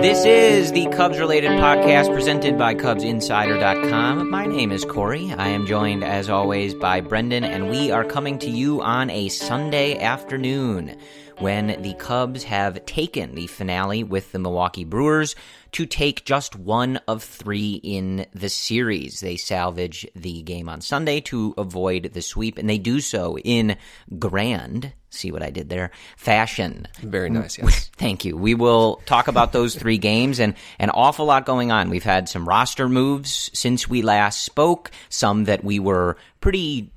This is the Cubs-related podcast presented by CubsInsider.com. My name is Corey. I am joined, as always, by Brendan, and we are coming to you on a Sunday afternoon when the Cubs have taken the finale with the Milwaukee Brewers to take just one of three in the series. They salvage the game on Sunday to avoid the sweep, and they do so in grand, see what I did there, fashion. Very nice, yes. Thank you. We will talk about those three games and an awful lot going on. We've had some roster moves since we last spoke, some that we were pretty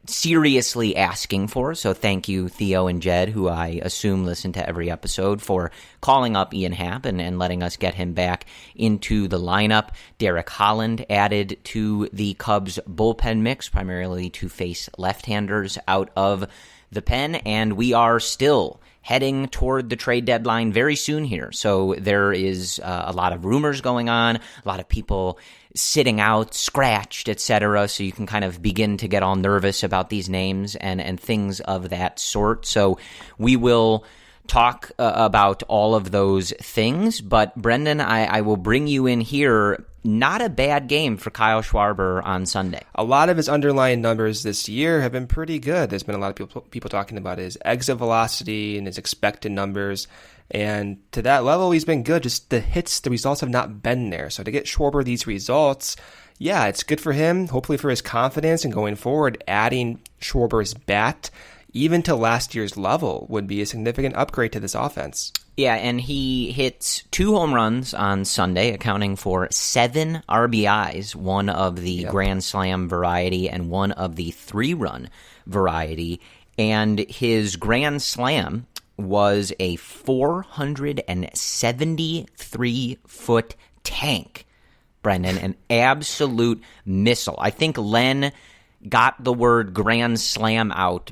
seriously asking for. So thank you, Theo and Jed, who I assume listen to every episode, for calling up Ian Happ and letting us get him back into the lineup. Derek Holland added to the Cubs bullpen mix, primarily to face left-handers out of the pen, and we are still heading toward the trade deadline very soon here. So there is a lot of rumors going on, a lot of people sitting out, scratched, etc. So you can kind of begin to get all nervous about these names and things of that sort. So we will talk about all of those things. But Brendan, I will bring you in here. Not a bad game for Kyle Schwarber on Sunday. A lot of his underlying numbers this year have been pretty good. There's been a lot of people talking about his exit velocity and his expected numbers. And to that level, he's been good. Just the results have not been there. So to get Schwarber these results, yeah, it's good for him. Hopefully for his confidence and going forward, adding Schwarber's bat, even to last year's level, would be a significant upgrade to this offense. Yeah, and he hits 2 home runs on Sunday, accounting for 7 RBIs, one of the Grand Slam variety and one of the 3-run variety. And his Grand Slam was a 473-foot tank, Brendan, an absolute missile. I think Len got the word Grand Slam out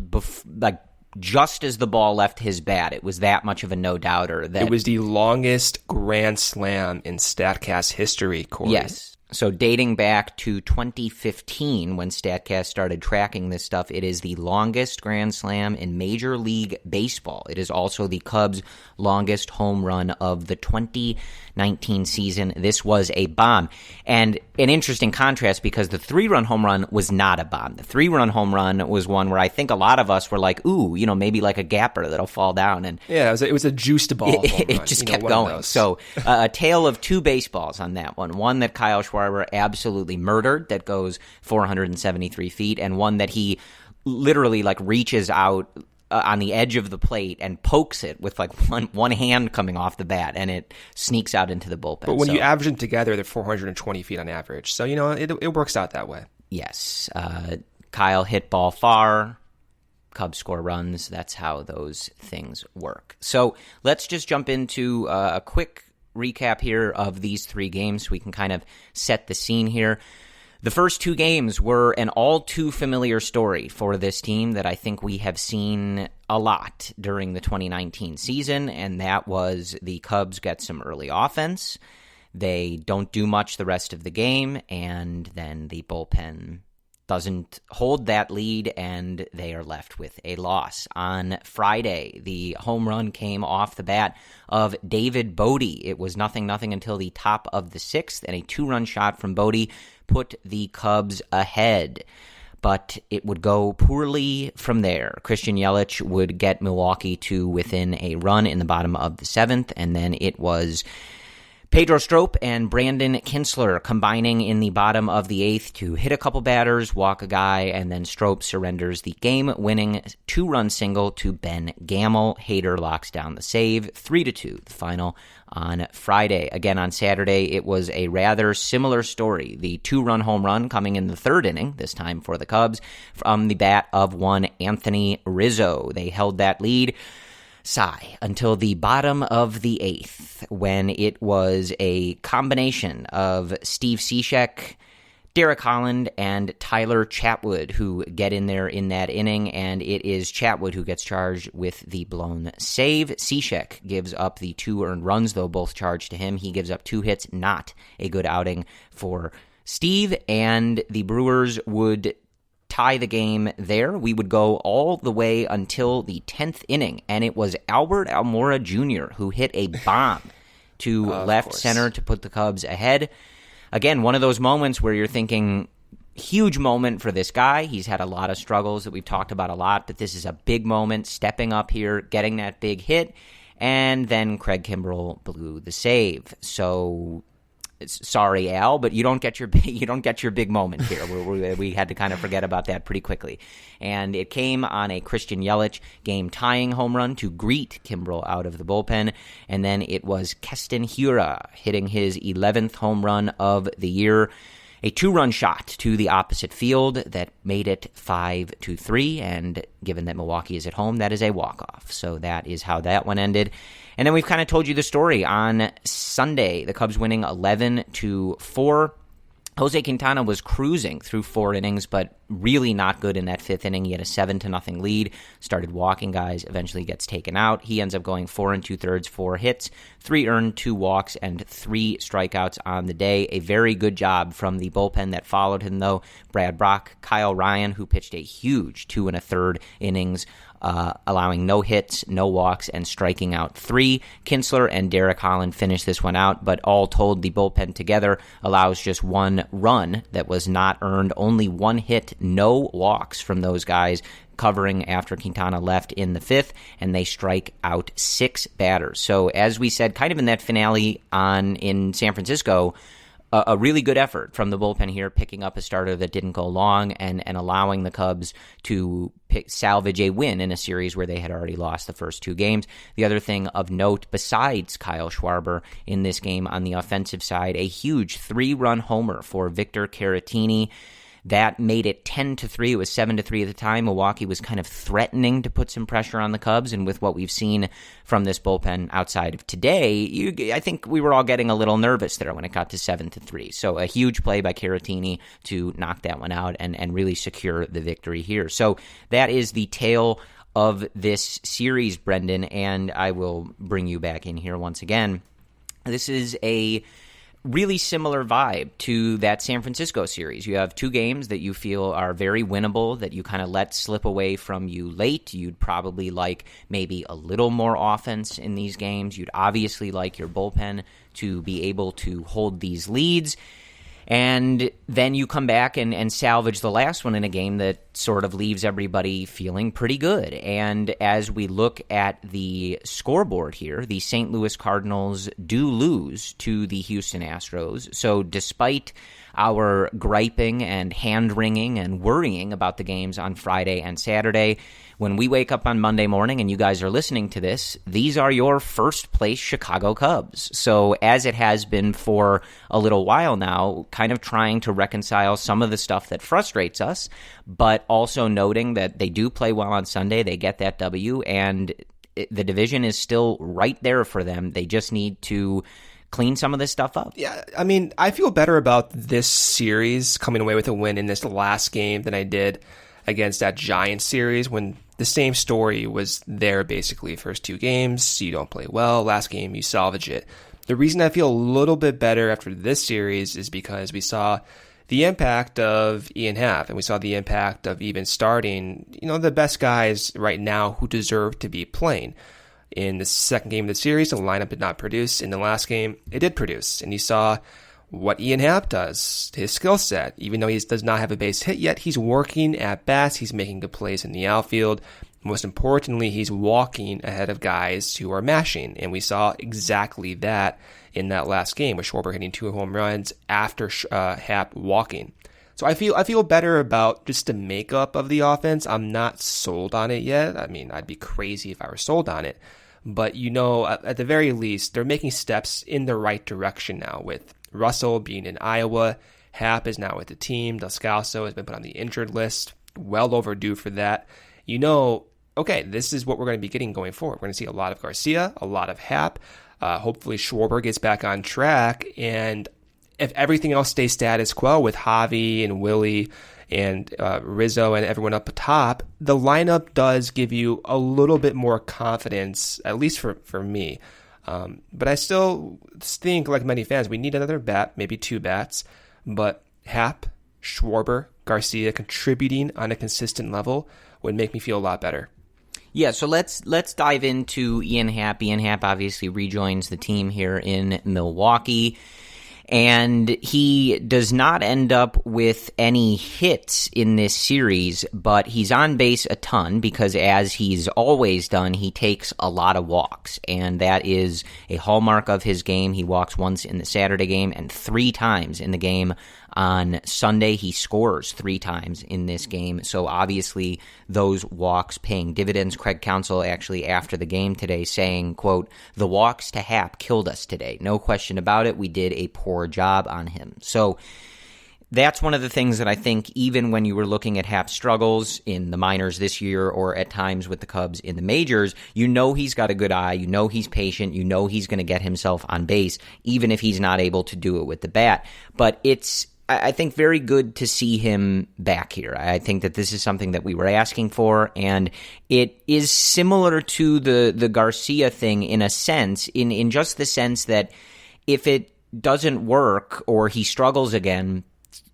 just as the ball left his bat. It was that much of a no-doubter. It was the longest Grand Slam in StatCast history, Corey. Yes. So dating back to 2015, when StatCast started tracking this stuff, it is the longest Grand Slam in Major League Baseball. It is also the Cubs' longest home run of the 2019 season. This was a bomb. And an interesting contrast, because the 3-run home run was not a bomb. The 3-run home run was one where I think a lot of us were like, ooh, maybe like a gapper that'll fall down. And yeah, it was a juiced ball home run. It just kept going. So a tale of 2 baseballs on that one. One that Kyle Schwarber absolutely murdered, that goes 473 feet, and one that he literally reaches out on the edge of the plate and pokes it with one hand coming off the bat, and it sneaks out into the bullpen. But when you average them together, they're 420 feet on average. So, it works out that way. Yes. Kyle hit ball far. Cubs score runs. That's how those things work. So let's just jump into a quick recap here of these 3 games so we can kind of set the scene here. The first 2 games were an all too familiar story for this team that I think we have seen a lot during the 2019 season, and that was the Cubs get some early offense. They don't do much the rest of the game, and then the bullpen doesn't hold that lead, and they are left with a loss. On Friday, the home run came off the bat of David Bodie. It was 0-0 until the top of the 6th, and a 2-run shot from Bodie put the Cubs ahead. But it would go poorly from there. Christian Yelich would get Milwaukee to within a run in the bottom of the 7th, and then it was Pedro Strop and Brandon Kinsler combining in the bottom of the 8th to hit a couple batters, walk a guy, and then Strop surrenders the game-winning 2-run single to Ben Gamel. Hader locks down the save, 3-2, the final on Friday. Again, on Saturday, it was a rather similar story. The 2-run home run coming in the 3rd inning, this time for the Cubs, from the bat of one Anthony Rizzo. They held that lead until the bottom of the 8th, when it was a combination of Steve Cishek, Derek Holland, and Tyler Chatwood who get in there in that inning, and it is Chatwood who gets charged with the blown save. Cishek gives up the 2 earned runs, though both charged to him. He gives up 2 hits, not a good outing for Steve, and the Brewers would tie the game there. We would go all the way until the 10th inning, and it was Albert Almora Jr. who hit a bomb to left center to put the Cubs ahead. Again, one of those moments where you're thinking, huge moment for this guy. He's had a lot of struggles that we've talked about a lot, but this is a big moment, stepping up here, getting that big hit, and then Craig Kimbrell blew the save. So, sorry, Al, but you don't get your big moment here. We had to kind of forget about that pretty quickly. And it came on a Christian Yelich game-tying home run to greet Kimbrell out of the bullpen. And then it was Keston Hiura hitting his 11th home run of the year. A 2-run shot to the opposite field that made it 5-3, and given that Milwaukee is at home, that is a walk-off. So that is how that one ended. And then we've kind of told you the story on Sunday, the Cubs winning 11-4. Jose Quintana was cruising through 4 innings, but really not good in that 5th inning. He had a 7-0 lead, started walking guys, eventually gets taken out. He ends up going 4 2/3, 4 hits, 3 earned, 2 walks, and 3 strikeouts on the day. A very good job from the bullpen that followed him, though. Brad Brock, Kyle Ryan, who pitched a huge 2 1/3 innings, allowing no hits, no walks, and striking out 3. Kinsler and Derek Holland finished this one out, but all told, the bullpen together allows just 1 run that was not earned, only 1 hit, no walks from those guys covering after Quintana left in the 5th, and they strike out 6 batters. So as we said, kind of in that finale in San Francisco, a really good effort from the bullpen here, picking up a starter that didn't go long and allowing the Cubs to salvage a win in a series where they had already lost the first 2 games. The other thing of note, besides Kyle Schwarber in this game on the offensive side, a huge 3-run homer for Victor Caratini. That made it 10-3. It was 7-3 at the time. Milwaukee was kind of threatening to put some pressure on the Cubs, and with what we've seen from this bullpen outside of today, I think we were all getting a little nervous there when it got to 7-3. So a huge play by Caratini to knock that one out and really secure the victory here. So that is the tale of this series, Brendan, and I will bring you back in here once again. This is a really similar vibe to that San Francisco series. You have 2 games that you feel are very winnable, that you kind of let slip away from you late. You'd probably like maybe a little more offense in these games. You'd obviously like your bullpen to be able to hold these leads. And then you come back and salvage the last one in a game that sort of leaves everybody feeling pretty good. And as we look at the scoreboard here, the St. Louis Cardinals do lose to the Houston Astros. So despite our griping and hand-wringing and worrying about the games on Friday and Saturday, when we wake up on Monday morning and you guys are listening to this, these are your first-place Chicago Cubs. So as it has been for a little while now, kind of trying to reconcile some of the stuff that frustrates us, but also noting that they do play well on Sunday, they get that W, and the division is still right there for them. They just need to clean some of this stuff up. Yeah, I mean, I feel better about this series coming away with a win in this last game than I did against that Giants series when the same story was there basically. First 2 games, you don't play well. Last game, you salvage it. The reason I feel a little bit better after this series is because we saw the impact of Ian Happ, and we saw the impact of even starting, the best guys right now who deserve to be playing. In the second game of the series, the lineup did not produce. In the last game, it did produce. And you saw what Ian Happ does, his skill set. Even though he does not have a base hit yet, he's working at bats. He's making good plays in the outfield. Most importantly, he's walking ahead of guys who are mashing. And we saw exactly that in that last game with Schwarber hitting 2 home runs after Happ walking. So I feel better about just the makeup of the offense. I'm not sold on it yet. I mean, I'd be crazy if I were sold on it. But, at the very least, they're making steps in the right direction now with Russell being in Iowa. Happ is now with the team. Descalso has been put on the injured list. Well overdue for that. Okay, this is what we're going to be getting going forward. We're going to see a lot of Garcia, a lot of Happ. Hopefully Schwarber gets back on track. And if everything else stays status quo with Javi and Willie and Rizzo and everyone up top, the lineup does give you a little bit more confidence, at least for me. But I still think, like many fans, we need another bat, maybe 2 bats. But Happ, Schwarber, Garcia contributing on a consistent level would make me feel a lot better. Yeah, so let's dive into Ian Happ. Ian Happ obviously rejoins the team here in Milwaukee, and he does not end up with any hits in this series, but he's on base a ton because, as he's always done, he takes a lot of walks, and that is a hallmark of his game. He walks once in the Saturday game and 3 times in the game on Sunday. He scores 3 times in this game, so obviously those walks paying dividends. Craig Counsell actually after the game today saying, quote, "The walks to Happ killed us today. No question about it. We did a poor job on him." So that's one of the things that I think, even when you were looking at Happ's struggles in the minors this year or at times with the Cubs in the majors, you know he's got a good eye, you know he's patient, you know he's going to get himself on base, even if he's not able to do it with the bat. But it's, I think, very good to see him back here. I think that this is something that we were asking for, and it is similar to the Garcia thing in a sense, in just the sense that if it doesn't work or he struggles again,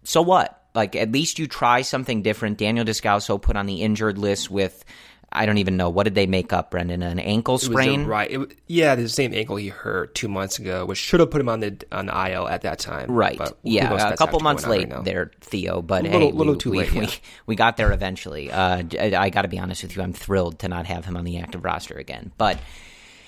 so what? Like, at least you try something different. Daniel Descalso put on the injured list with, I don't even know, what did they make up, Brendan? An ankle sprain? The same ankle he hurt 2 months ago, which should have put him on the IL at that time. Right. Yeah, a couple months late there, Theo. But we got there eventually. I got to be honest with you, I'm thrilled to not have him on the active roster again. But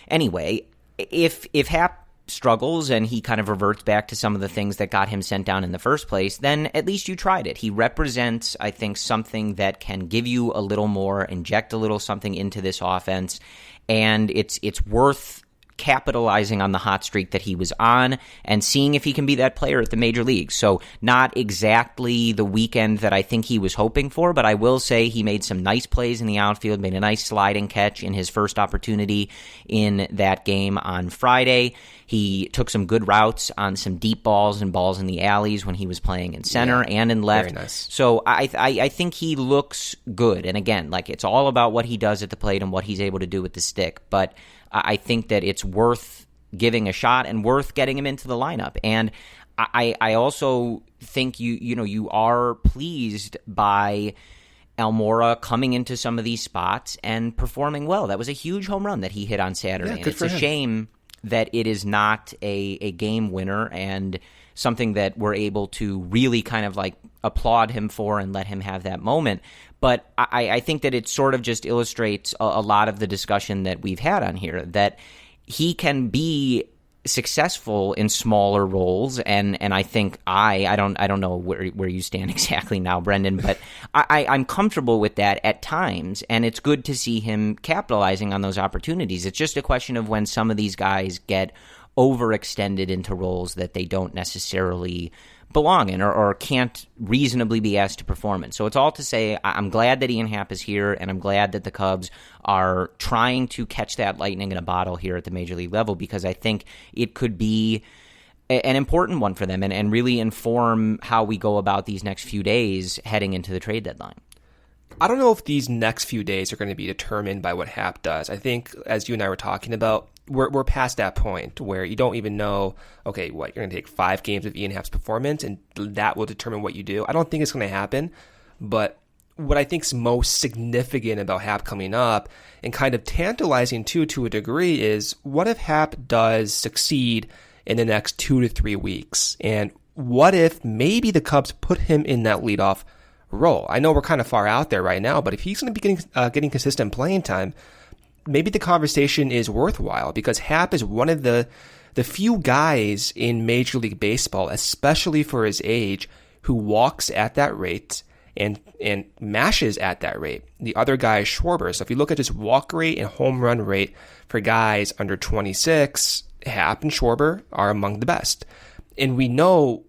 anyway, if Happ struggles and he kind of reverts back to some of the things that got him sent down in the first place, then at least you tried it. He represents, I think, something that can give you a little more, inject a little something into this offense, and it's worth capitalizing on the hot streak that he was on and seeing if he can be that player at the major leagues. So not exactly the weekend that I think he was hoping for, but I will say he made some nice plays in the outfield, made a nice sliding catch in his first opportunity in that game on Friday. He took some good routes on some deep balls and balls in the alleys when he was playing in center and in left. Very nice. So I think he looks good. And again, like, it's all about what he does at the plate and what he's able to do with the stick. But I think that it's worth giving a shot and worth getting him into the lineup. And I also think you are pleased by Almora coming into some of these spots and performing well. That was a huge home run that he hit on Saturday. Yeah, and it's a shame that it is not a game winner and something that we're able to really kind of like applaud him for and let him have that moment. But I think that it sort of just illustrates a lot of the discussion that we've had on here, that he can be successful in smaller roles, and I think I don't know where you stand exactly now, Brendan, but I'm comfortable with that at times, and it's good to see him capitalizing on those opportunities. It's just a question of when some of these guys get overextended into roles that they don't necessarily belong in or can't reasonably be asked to perform in. So it's all to say I'm glad that Ian Happ is here, and I'm glad that the Cubs are trying to catch that lightning in a bottle here at the major league level, because I think it could be an important one for them and really inform how we go about these next few days heading into the trade deadline. I don't know if these next few days are going to be determined by what Happ does. I think, as you and I were talking about, we're past that point where you don't even know, okay, you're going to take 5 games of Ian Happ's performance and that will determine what you do. I don't think it's going to happen, but what I think is most significant about Happ coming up and kind of tantalizing too to a degree is, what if Happ does succeed in the next 2 to 3 weeks? And what if maybe the Cubs put him in that leadoff role? I know we're kind of far out there right now, but if he's going to be getting consistent playing time, maybe the conversation is worthwhile, because Happ is one of the few guys in Major League Baseball, especially for his age, who walks at that rate and mashes at that rate. The other guy is Schwarber. So if you look at his walk rate and home run rate for guys under 26, Happ and Schwarber are among the best. And we know,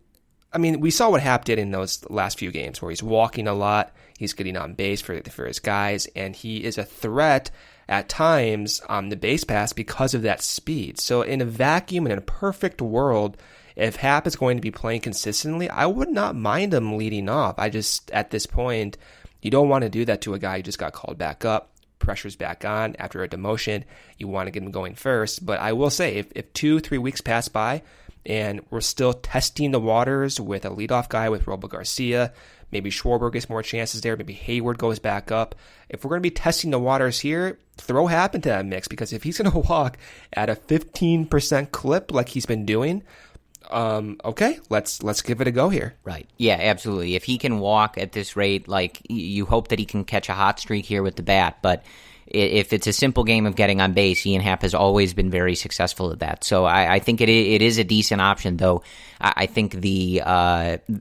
we saw what Happ did in those last few games where he's walking a lot, he's getting on base for his guys, and he is a threat at times on the base pass because of that speed. So in a vacuum, in a perfect world, if Happ is going to be playing consistently, I would not mind him leading off. At this point, you don't want to do that to a guy who just got called back up, pressure's back on after a demotion. You want to get him going first. But I will say, if 2-3 weeks pass by and we're still testing the waters with a leadoff guy with Robo Garcia, Maybe Schwarber gets more chances there. Maybe Hayward goes back up. If we're going to be testing the waters here, throw Happ into that mix, because if he's going to walk at a 15% clip like he's been doing, okay, let's give it a go here. Right. Yeah, absolutely. If he can walk at this rate, like, you hope that he can catch a hot streak here with the bat, but if it's a simple game of getting on base, Ian Happ has always been very successful at that. So I think it is a decent option, though. I think the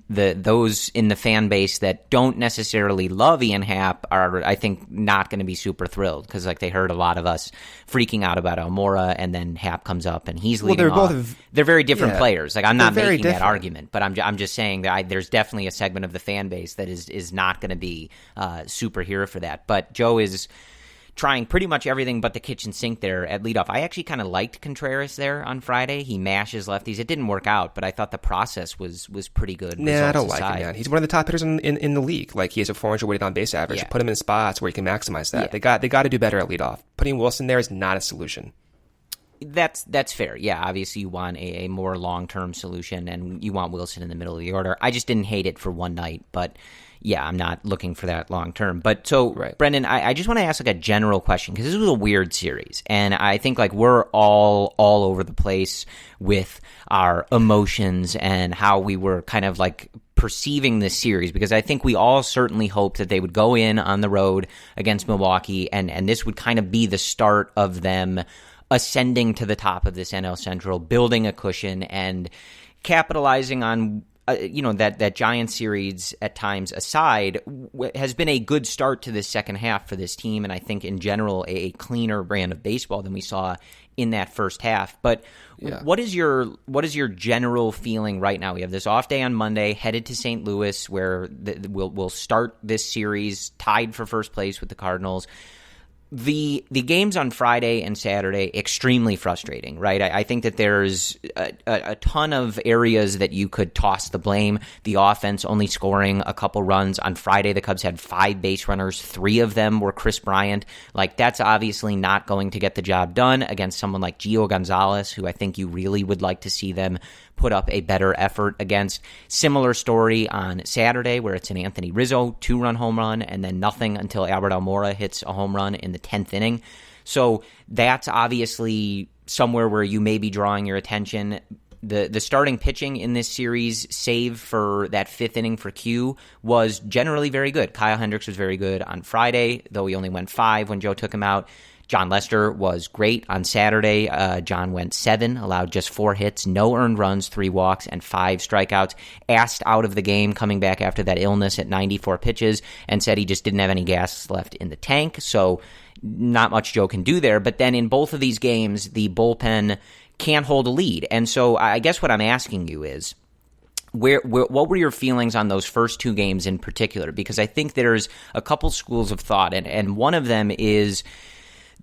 those in the fan base that don't necessarily love Ian Happ are, I think, not going to be super thrilled, because like they heard a lot of us freaking out about Almora, and then Happ comes up and he's leading off. They're very different players. Like, I'm not making that argument, but I'm just saying that there's definitely a segment of the fan base that is not going to be super here for that. But Joe is trying pretty much everything but the kitchen sink there at leadoff. I actually kind of liked Contreras there on Friday. He mashes lefties. It didn't work out, but I thought the process was pretty good. Nah, I don't like him, man. He's one of the top hitters in the league. Like, he has a 400 weighted on base average. Yeah. Put him in spots where he can maximize that. Yeah. They got to do better at leadoff. Putting Wilson there is not a solution. That's fair. Yeah, obviously you want a more long-term solution, and you want Wilson in the middle of the order. I just didn't hate it for one night, but yeah, I'm not looking for that long-term. But so, right. Brendan, I just want to ask like a general question, because this was a weird series, and I think like we're all over the place with our emotions and how we were kind of like perceiving this series, because I think we all certainly hoped that they would go in on the road against Milwaukee, and this would kind of be the start of them ascending to the top of this NL Central, building a cushion and capitalizing on that Giants series at times aside has been a good start to this second half for this team, and I think in general a cleaner brand of baseball than we saw in that first half. But yeah. What is your general feeling right now? We have this off day on Monday, headed to St. Louis, where we'll start this series tied for first place with the Cardinals. The games on Friday and Saturday, extremely frustrating, right? I think that there's a ton of areas that you could toss the blame. The offense only scoring a couple runs. On Friday, the Cubs had 5 base runners. 3 of them were Chris Bryant. Like, that's obviously not going to get the job done against someone like Gio Gonzalez, who I think you really would like to see them put up a better effort against. Similar story on Saturday, where it's an Anthony Rizzo 2-run home run, and then nothing until Albert Almora hits a home run in the 10th inning. So that's obviously somewhere where you may be drawing your attention. The starting pitching in this series, save for that 5th inning for Q, was generally very good. Kyle Hendricks was very good on Friday, though he only went 5 when Joe took him out. John Lester was great on Saturday. John went 7, allowed just 4 hits, no earned runs, 3 walks, and 5 strikeouts. Asked out of the game coming back after that illness at 94 pitches, and said he just didn't have any gas left in the tank, so not much Joe can do there. But then in both of these games, the bullpen can't hold a lead. And so I guess what I'm asking you is, what were your feelings on those first 2 games in particular? Because I think there's a couple schools of thought, and one of them is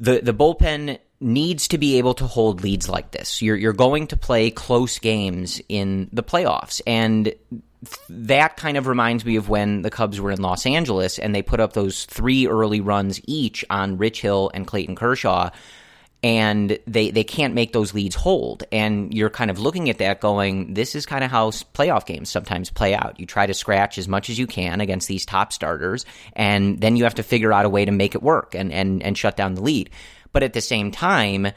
the bullpen needs to be able to hold leads like this. You're going to play close games in the playoffs, and that kind of reminds me of when the Cubs were in Los Angeles and they put up those 3 early runs each on Rich Hill and Clayton Kershaw, and they can't make those leads hold. And you're kind of looking at that going, this is kind of how playoff games sometimes play out. You try to scratch as much as you can against these top starters, and then you have to figure out a way to make it work and shut down the lead. But at the same time,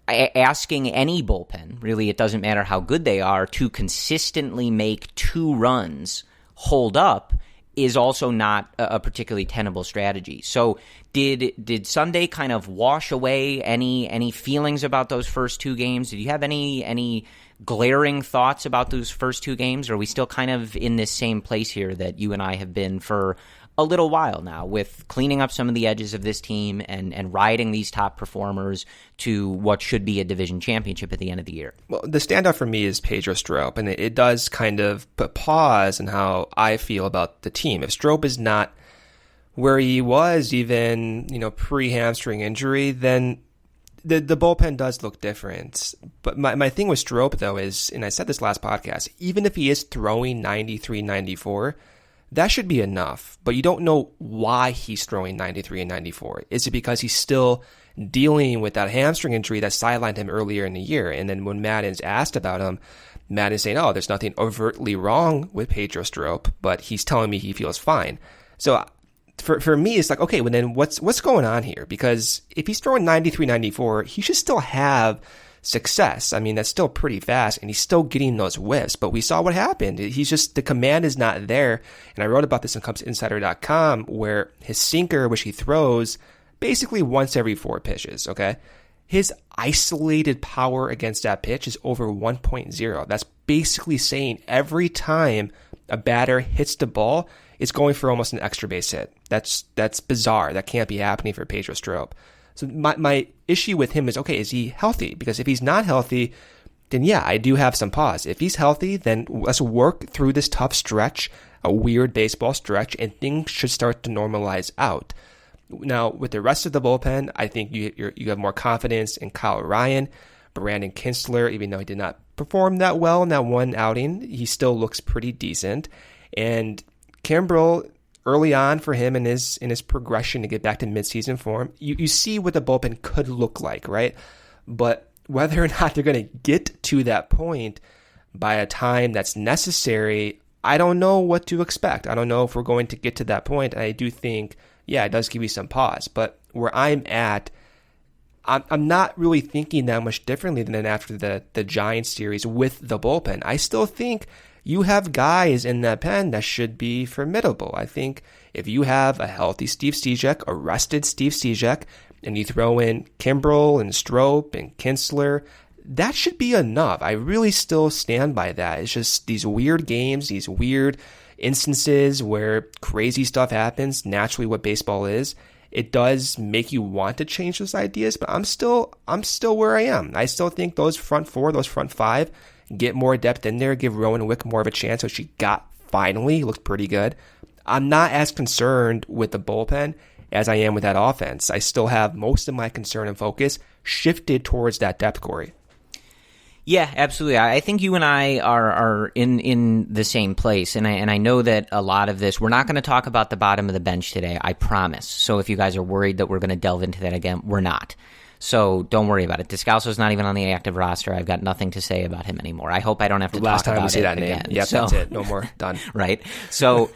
asking any bullpen, really, it doesn't matter how good they are, to consistently make 2 runs hold up is also not a particularly tenable strategy. So did Sunday kind of wash away any feelings about those first 2 games? Did you have any glaring thoughts about those first 2 games? Or are we still kind of in this same place here that you and I have been for a little while now, with cleaning up some of the edges of this team and riding these top performers to what should be a division championship at the end of the year? Well, the standout for me is Pedro Strop, and it does kind of put pause in how I feel about the team. If Strop is not where he was even, pre-hamstring injury, then the bullpen does look different. But my thing with Strop, though, is, and I said this last podcast, even if he is throwing 93, 94, that should be enough, but you don't know why he's throwing 93 and 94. Is it because he's still dealing with that hamstring injury that sidelined him earlier in the year? And then when Maddon's asked about him, Matt is saying, oh, there's nothing overtly wrong with Pedro Strop, but he's telling me he feels fine. So for me, it's like, okay, well then what's going on here? Because if he's throwing 93, 94, he should still have success. I mean, that's still pretty fast, and he's still getting those whiffs. But we saw what happened. He's just, the command is not there. And I wrote about this on CubsInsider.com, where his sinker, which he throws basically once every 4 pitches, okay? His isolated power against that pitch is over 1.0. That's basically saying every time a batter hits the ball, it's going for almost an extra base hit. That's bizarre. That can't be happening for Pedro Strop. So my issue with him is, okay, is he healthy? Because if he's not healthy, then yeah, I do have some pause. If he's healthy, then let's work through this tough stretch, a weird baseball stretch, and things should start to normalize out. Now, with the rest of the bullpen, I think you have more confidence in Kyle Ryan. Brandon Kintzler, even though he did not perform that well in that one outing, he still looks pretty decent. And Kimbrel, early on for him in his progression to get back to midseason form, you see what the bullpen could look like, right? But whether or not they're going to get to that point by a time that's necessary, I don't know what to expect. I don't know if we're going to get to that point. And I do think, yeah, it does give you some pause. But where I'm at, I'm not really thinking that much differently than after the Giants series with the bullpen. I still think you have guys in that pen that should be formidable. I think if you have a healthy Steve Cishek, a rested Steve Cishek, and you throw in Kimbrel and Strop and Kintzler, that should be enough. I really still stand by that. It's just these weird games, these weird instances where crazy stuff happens, naturally what baseball is. It does make you want to change those ideas, but I'm still where I am. I still think those front 4, those front 5, get more depth in there, give Rowan Wick more of a chance, which she got finally. Looked pretty good. I'm not as concerned with the bullpen as I am with that offense. I still have most of my concern and focus shifted towards that depth, Corey. Yeah, absolutely. I think you and I are in the same place, and I know that a lot of this, we're not going to talk about the bottom of the bench today, I promise. So if you guys are worried that we're going to delve into that again, we're not. So don't worry about it. Descalso's not even on the active roster. I've got nothing to say about him anymore. I hope I don't have to talk about it again. Last time we say that name. Yep, so, that's it. No more. Done. Right. So,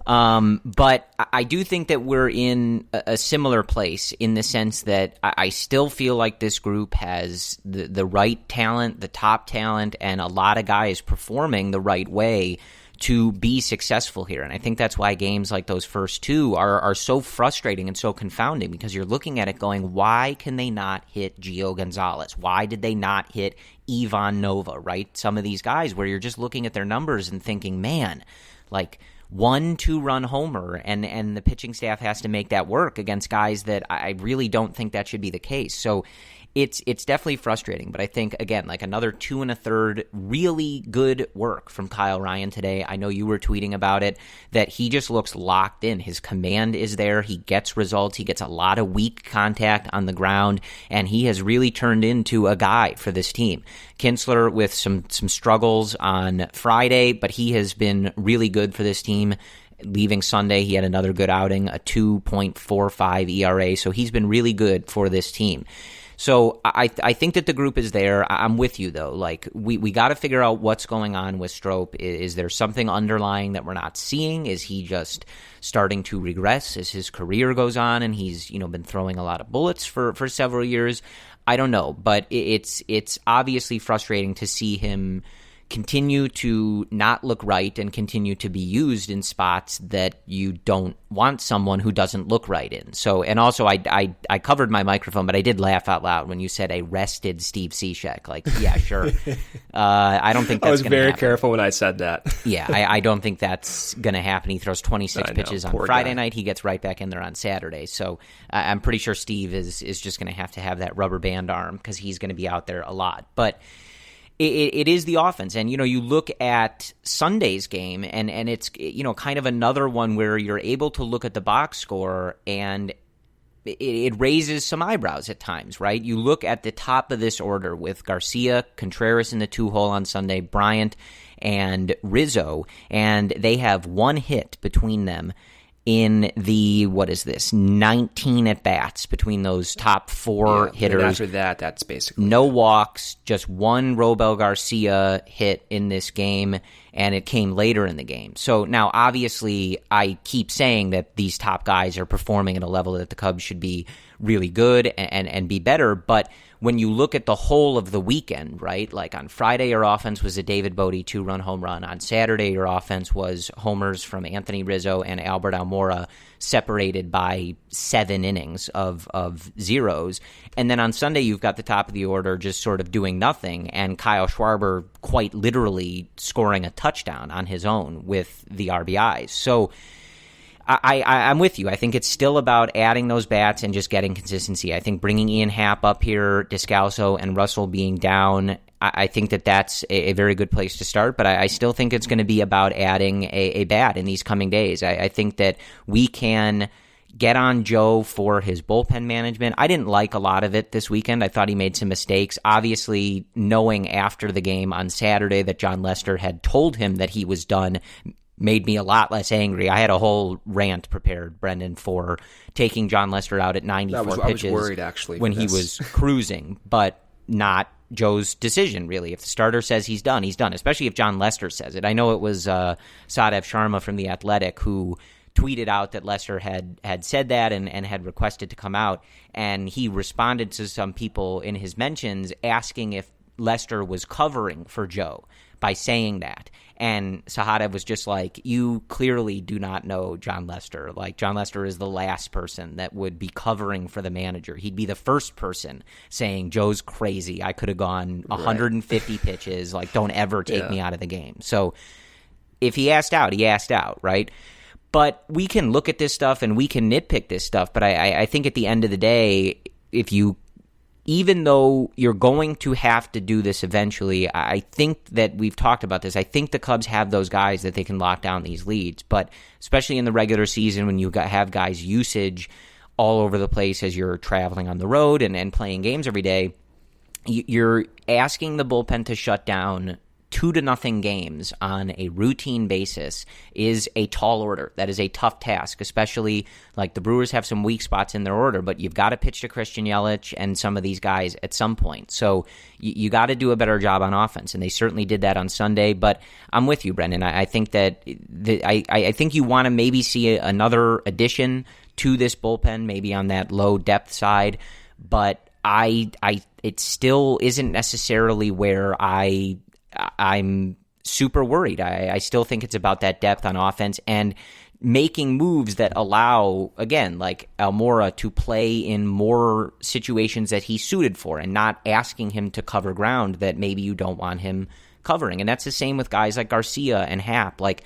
but I do think that we're in a similar place in the sense that I still feel like this group has the right talent, the top talent, and a lot of guys performing the right way to be successful here. And I think that's why games like those first 2 are so frustrating and so confounding, because you're looking at it going, why can they not hit Gio Gonzalez? Why did they not hit Ivan Nova, right? Some of these guys where you're just looking at their numbers and thinking, man, like 1-2 run homer, and the pitching staff has to make that work against guys that I really don't think that should be the case. So it's definitely frustrating, but I think, again, like another 2 1/3 really good work from Kyle Ryan today. I know you were tweeting about it, that he just looks locked in. His command is there. He gets results. He gets a lot of weak contact on the ground, and he has really turned into a guy for this team. Kintzler with some struggles on Friday, but he has been really good for this team. Leaving Sunday, he had another good outing, a 2.45 ERA, so he's been really good for this team. So I think that the group is there. I'm with you, though. Like, we got to figure out what's going on with Strop. Is there something underlying that we're not seeing? Is he just starting to regress as his career goes on and he's been throwing a lot of bullets for several years? I don't know, but it's obviously frustrating to see him continue to not look right and continue to be used in spots that you don't want someone who doesn't look right in. So, and also I covered my microphone, but I did laugh out loud when you said a rested Steve Cishek. Like, yeah, sure. I don't think that's going to happen. I was very careful when I said that. Yeah, I don't think that's going to happen. He throws 26 pitches on Friday night. He gets right back in there on Saturday. So I'm pretty sure Steve is just going to have that rubber band arm because he's going to be out there a lot. But it is the offense. And, you look at Sunday's game, and it's, kind of another one where you're able to look at the box score, and it raises some eyebrows at times, right? You look at the top of this order with Garcia, Contreras in the 2-hole on Sunday, Bryant, and Rizzo, and they have one hit between them in the, 19 at-bats between those top four hitters. And after that, that's basically no walks, just one Robel Garcia hit in this game, and it came later in the game. So now, obviously, I keep saying that these top guys are performing at a level that the Cubs should be really good and be better, but when you look at the whole of the weekend, right, like on Friday your offense was a David Bodie 2-run home run. On Saturday your offense was homers from Anthony Rizzo and Albert Almora separated by 7 innings of zeros. And then on Sunday you've got the top of the order just sort of doing nothing, and Kyle Schwarber quite literally scoring a touchdown on his own with the RBIs. So I'm with you. I think it's still about adding those bats and just getting consistency. I think bringing Ian Happ up here, Descalso, and Russell being down, I think that's a very good place to start, but I still think it's going to be about adding a bat in these coming days. I think that we can get on Joe for his bullpen management. I didn't like a lot of it this weekend. I thought he made some mistakes. Obviously, knowing after the game on Saturday that John Lester had told him that he was done made me a lot less angry. I had a whole rant prepared, Brendan, for taking John Lester out at 94 pitches. I was worried, actually, when he was cruising, but not Joe's decision, really. If the starter says he's done, especially if John Lester says it. I know it was Sadev Sharma from The Athletic who tweeted out that Lester had said that and had requested to come out, and he responded to some people in his mentions asking if Lester was covering for Joe by saying that. And Sahadev was just like, you clearly do not know John Lester. Like, John Lester is the last person that would be covering for the manager. He'd be the first person saying, Joe's crazy. I could have gone 150 pitches. Like, don't ever take me out of the game. So if he asked out, he asked out, right? But we can look at this stuff and we can nitpick this stuff. But I think at the end of the day, even though you're going to have to do this eventually, I think that we've talked about this. I think the Cubs have those guys that they can lock down these leads. But especially in the regular season when you have guys' usage all over the place as you're traveling on the road and playing games every day, you're asking the bullpen to shut down 2-0 games on a routine basis is a tall order. That is a tough task, especially like the Brewers have some weak spots in their order, but you've got to pitch to Christian Yelich and some of these guys at some point. So you got to do a better job on offense, and they certainly did that on Sunday. But I'm with you, Brendan. I think that I think you want to maybe see another addition to this bullpen, maybe on that low depth side, but it still isn't necessarily where I'm super worried. I still think it's about that depth on offense and making moves that allow, again, like Almora to play in more situations that he's suited for and not asking him to cover ground that maybe you don't want him covering. And that's the same with guys like Garcia and Happ. Like,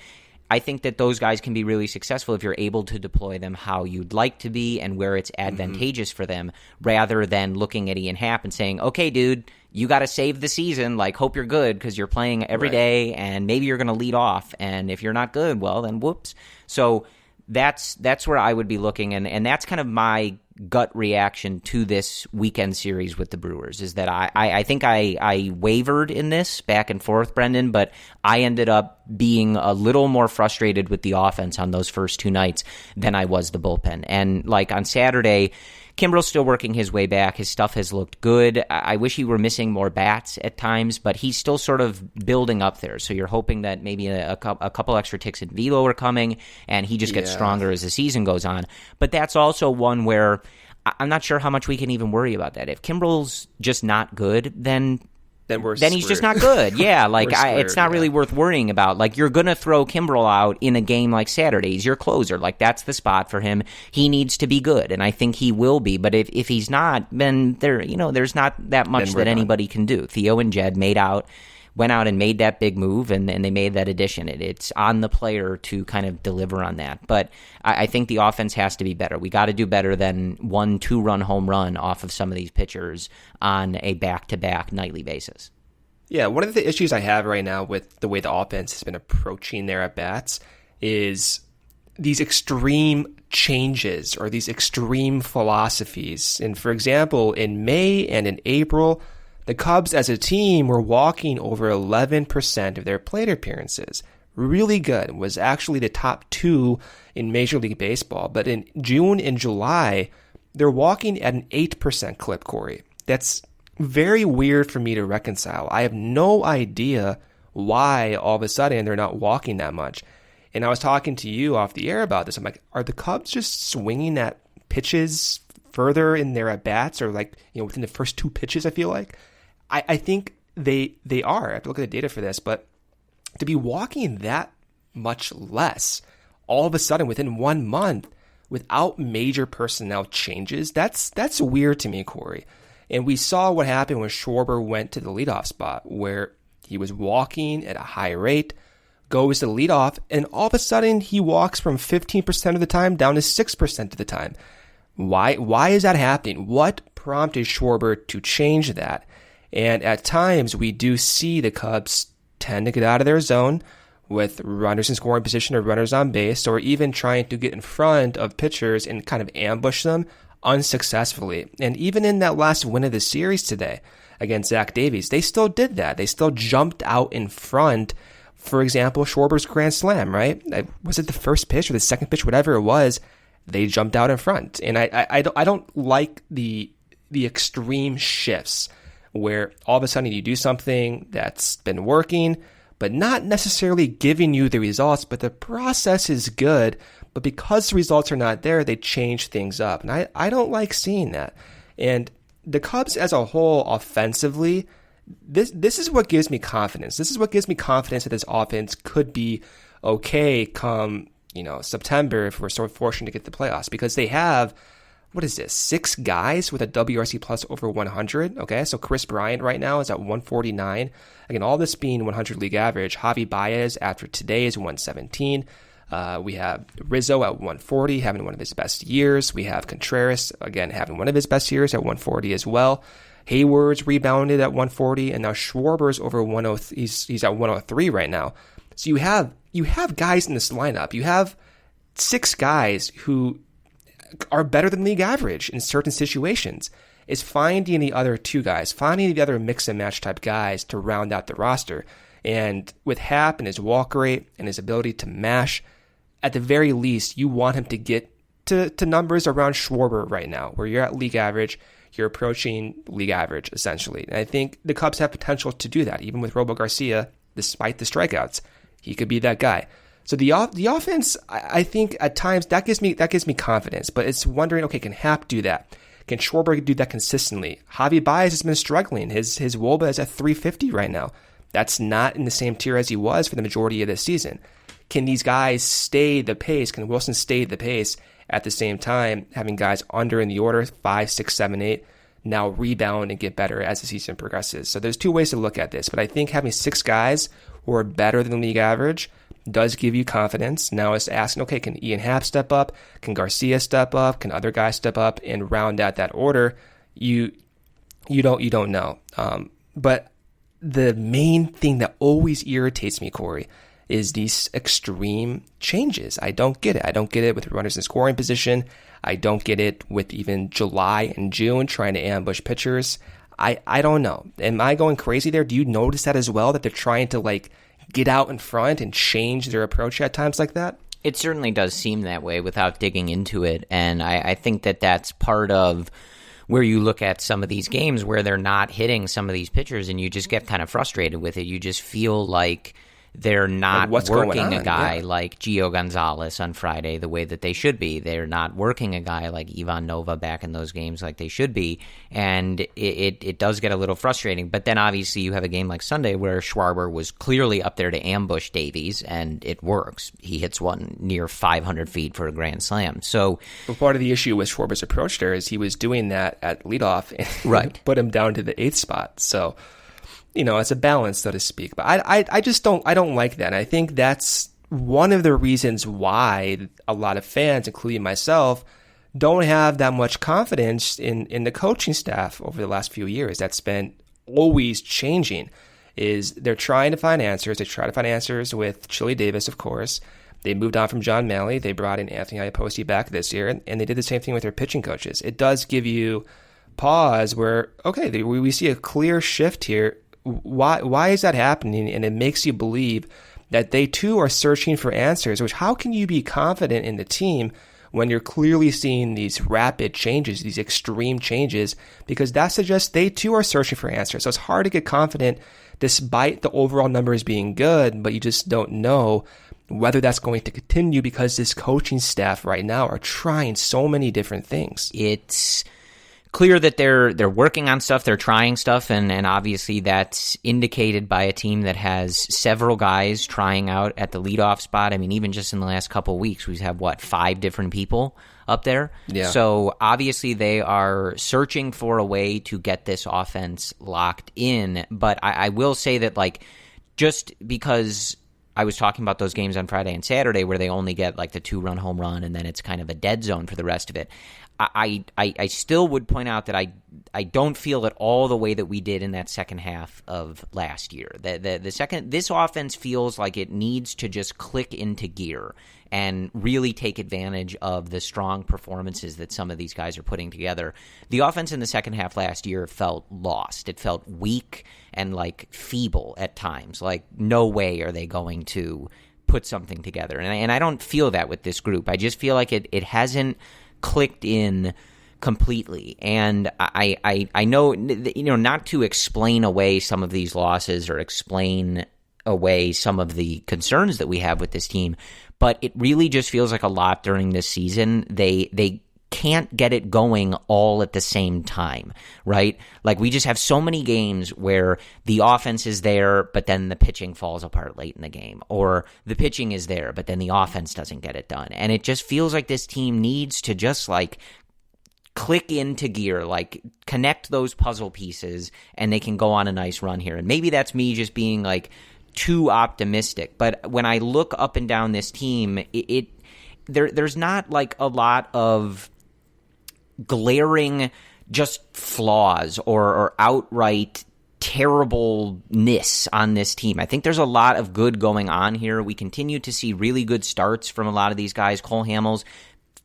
I think that those guys can be really successful if you're able to deploy them how you'd like to be and where it's advantageous for them, rather than looking at Ian Happ and saying, okay, dude, you got to save the season. Like, hope you're good because you're playing every day and maybe you're going to lead off. And if you're not good, well, then whoops. So that's where I would be looking. And that's kind of my gut reaction to this weekend series with the Brewers, is that I think I wavered in this back and forth, Brendan, but I ended up being a little more frustrated with the offense on those first 2 nights than I was the bullpen. And like on Saturday, Kimbrel's still working his way back. His stuff has looked good. I wish he were missing more bats at times, but he's still sort of building up there. So you're hoping that maybe a couple extra ticks in velo are coming, and he just gets stronger as the season goes on. But that's also one where I'm not sure how much we can even worry about that. If Kimbrel's just not good, then he's just not good. Yeah, like it's not really worth worrying about. Like, you're going to throw Kimbrel out in a game like Saturday. He's your closer. Like, that's the spot for him. He needs to be good, and I think he will be. But if he's not, then there's not that much that anybody can do. Theo and Jed went out and made that big move, and they made that addition. It's on the player to kind of deliver on that. But I think the offense has to be better. We got to do better than 1-2-run home run off of some of these pitchers on a back-to-back nightly basis. Yeah, one of the issues I have right now with the way the offense has been approaching their at-bats is these extreme changes or these extreme philosophies. And for example, in May and in April, the Cubs as a team were walking over 11% of their plate appearances. really good, was actually the top 2 in Major League Baseball. But in June and July, they're walking at an 8% clip, Corey. That's very weird for me to reconcile. I have no idea why all of a sudden they're not walking that much. And I was talking to you off the air about this. I'm like, are the Cubs just swinging at pitches further in their at-bats, or like, within the first 2 pitches, I feel like? I think they are. I have to look at the data for this, but to be walking that much less all of a sudden within 1 month without major personnel changes, that's weird to me, Corey. And we saw what happened when Schwarber went to the leadoff spot, where he was walking at a high rate, goes to leadoff, and all of a sudden he walks from 15% of the time down to 6% of the time. Why is that happening? What prompted Schwarber to change that? And at times we do see the Cubs tend to get out of their zone with runners in scoring position or runners on base, or even trying to get in front of pitchers and kind of ambush them unsuccessfully. And even in that last win of the series today against Zach Davies, they still did that. They still jumped out in front. For example, Schwarber's grand slam, right? Was it the first pitch or the second pitch, whatever it was? They jumped out in front. And I don't like the extreme shifts where all of a sudden you do something that's been working, but not necessarily giving you the results, but the process is good. But because the results are not there, they change things up. And I don't like seeing that. And the Cubs as a whole offensively, this is what gives me confidence. This is what gives me confidence that this offense could be okay come, September, if we're so fortunate to get the playoffs, because they have, 6 guys with a WRC plus over 100. Okay, so Chris Bryant right now is at 149. Again, all this being 100 league average. Javi Baez after today is 117. We have Rizzo at 140, having one of his best years. We have Contreras, again, having one of his best years at 140 as well. Hayward's rebounded at 140, and now Schwarber's over 103. He's at 103 right now. So you have guys in this lineup. You have 6 guys who are better than league average in certain situations. Is finding the other 2 guys, finding the other mix and match type guys to round out the roster. And with Happ and his walk rate and his ability to mash, at the very least, you want him to get to numbers around Schwarber right now, where you're at league average, you're approaching league average, essentially. And I think the Cubs have potential to do that, even with Robo Garcia, despite the strikeouts. He could be that guy. So the offense, I think at times that gives me confidence, but it's wondering, okay, can Happ do that? Can Schwarber do that consistently? Javi Baez has been struggling. His WOBA is at 350 right now. That's not in the same tier as he was for the majority of this season. Can these guys stay the pace? Can Wilson stay the pace at the same time, having guys under in the order, 5, 6, 7, 8, now rebound and get better as the season progresses? So there's 2 ways to look at this, but I think having 6 guys who are better than league average does give you confidence. Now it's asking, okay, can Ian Happ step up? Can Garcia step up? Can other guys step up and round out that order? You don't know. But the main thing that always irritates me, Corey, is these extreme changes. I don't get it. I don't get it with runners in scoring position. I don't get it with even July and June trying to ambush pitchers. I don't know. Am I going crazy there? Do you notice that as well, that they're trying to get out in front and change their approach at times like that? It certainly does seem that way without digging into it. And I think that that's part of where you look at some of these games where they're not hitting some of these pitchers and you just get kind of frustrated with it. You just feel like they're not working a guy like Gio Gonzalez on Friday the way that they should be. They're not working a guy like Ivan Nova back in those games like they should be. And it does get a little frustrating. But then obviously you have a game like Sunday where Schwarber was clearly up there to ambush Davies, and it works. He hits one near 500 feet for a grand slam. So, but part of the issue with Schwarber's approach there is he was doing that at leadoff and put him down to the 8th spot. So, it's a balance, so to speak. But I just don't like that. And I think that's one of the reasons why a lot of fans, including myself, don't have that much confidence in the coaching staff over the last few years. That's been always changing. Is they're trying to find answers. They try to find answers with Chili Davis, of course. They moved on from John Malley. They brought in Anthony Iapoce back this year, and they did the same thing with their pitching coaches. It does give you pause where, okay, we see a clear shift here. Why is that happening? And it makes you believe that they too are searching for answers, which how can you be confident in the team when you're clearly seeing these rapid changes, these extreme changes, because that suggests they too are searching for answers. So it's hard to get confident despite the overall numbers being good, but you just don't know whether that's going to continue because this coaching staff right now are trying so many different things. It's clear that they're working on stuff, they're trying stuff, and obviously that's indicated by a team that has several guys trying out at the leadoff spot. I mean, even just in the last couple of weeks, we have, 5 different people up there? Yeah. So obviously they are searching for a way to get this offense locked in, but I will say that, just because I was talking about those games on Friday and Saturday where they only get, the 2-run home run and then it's kind of a dead zone for the rest of it, I still would point out that I don't feel it all the way that we did in that second half of last year. This offense feels like it needs to just click into gear and really take advantage of the strong performances that some of these guys are putting together. The offense in the second half last year felt lost. It felt weak and feeble at times. No way are they going to put something together. And I don't feel that with this group. I just feel like it hasn't clicked in completely. And I know, not to explain away some of these losses or explain away some of the concerns that we have with this team, but it really just feels like a lot during this season. They can't get it going all at the same time, right? We just have so many games where the offense is there, but then the pitching falls apart late in the game, or the pitching is there, but then the offense doesn't get it done. And it just feels like this team needs to just click into gear, connect those puzzle pieces, and they can go on a nice run here. And maybe that's me just being too optimistic, but when I look up and down this team, there's not a lot of glaring just flaws or outright terribleness on this team. I think there's a lot of good going on here. We continue to see really good starts from a lot of these guys. Cole Hamels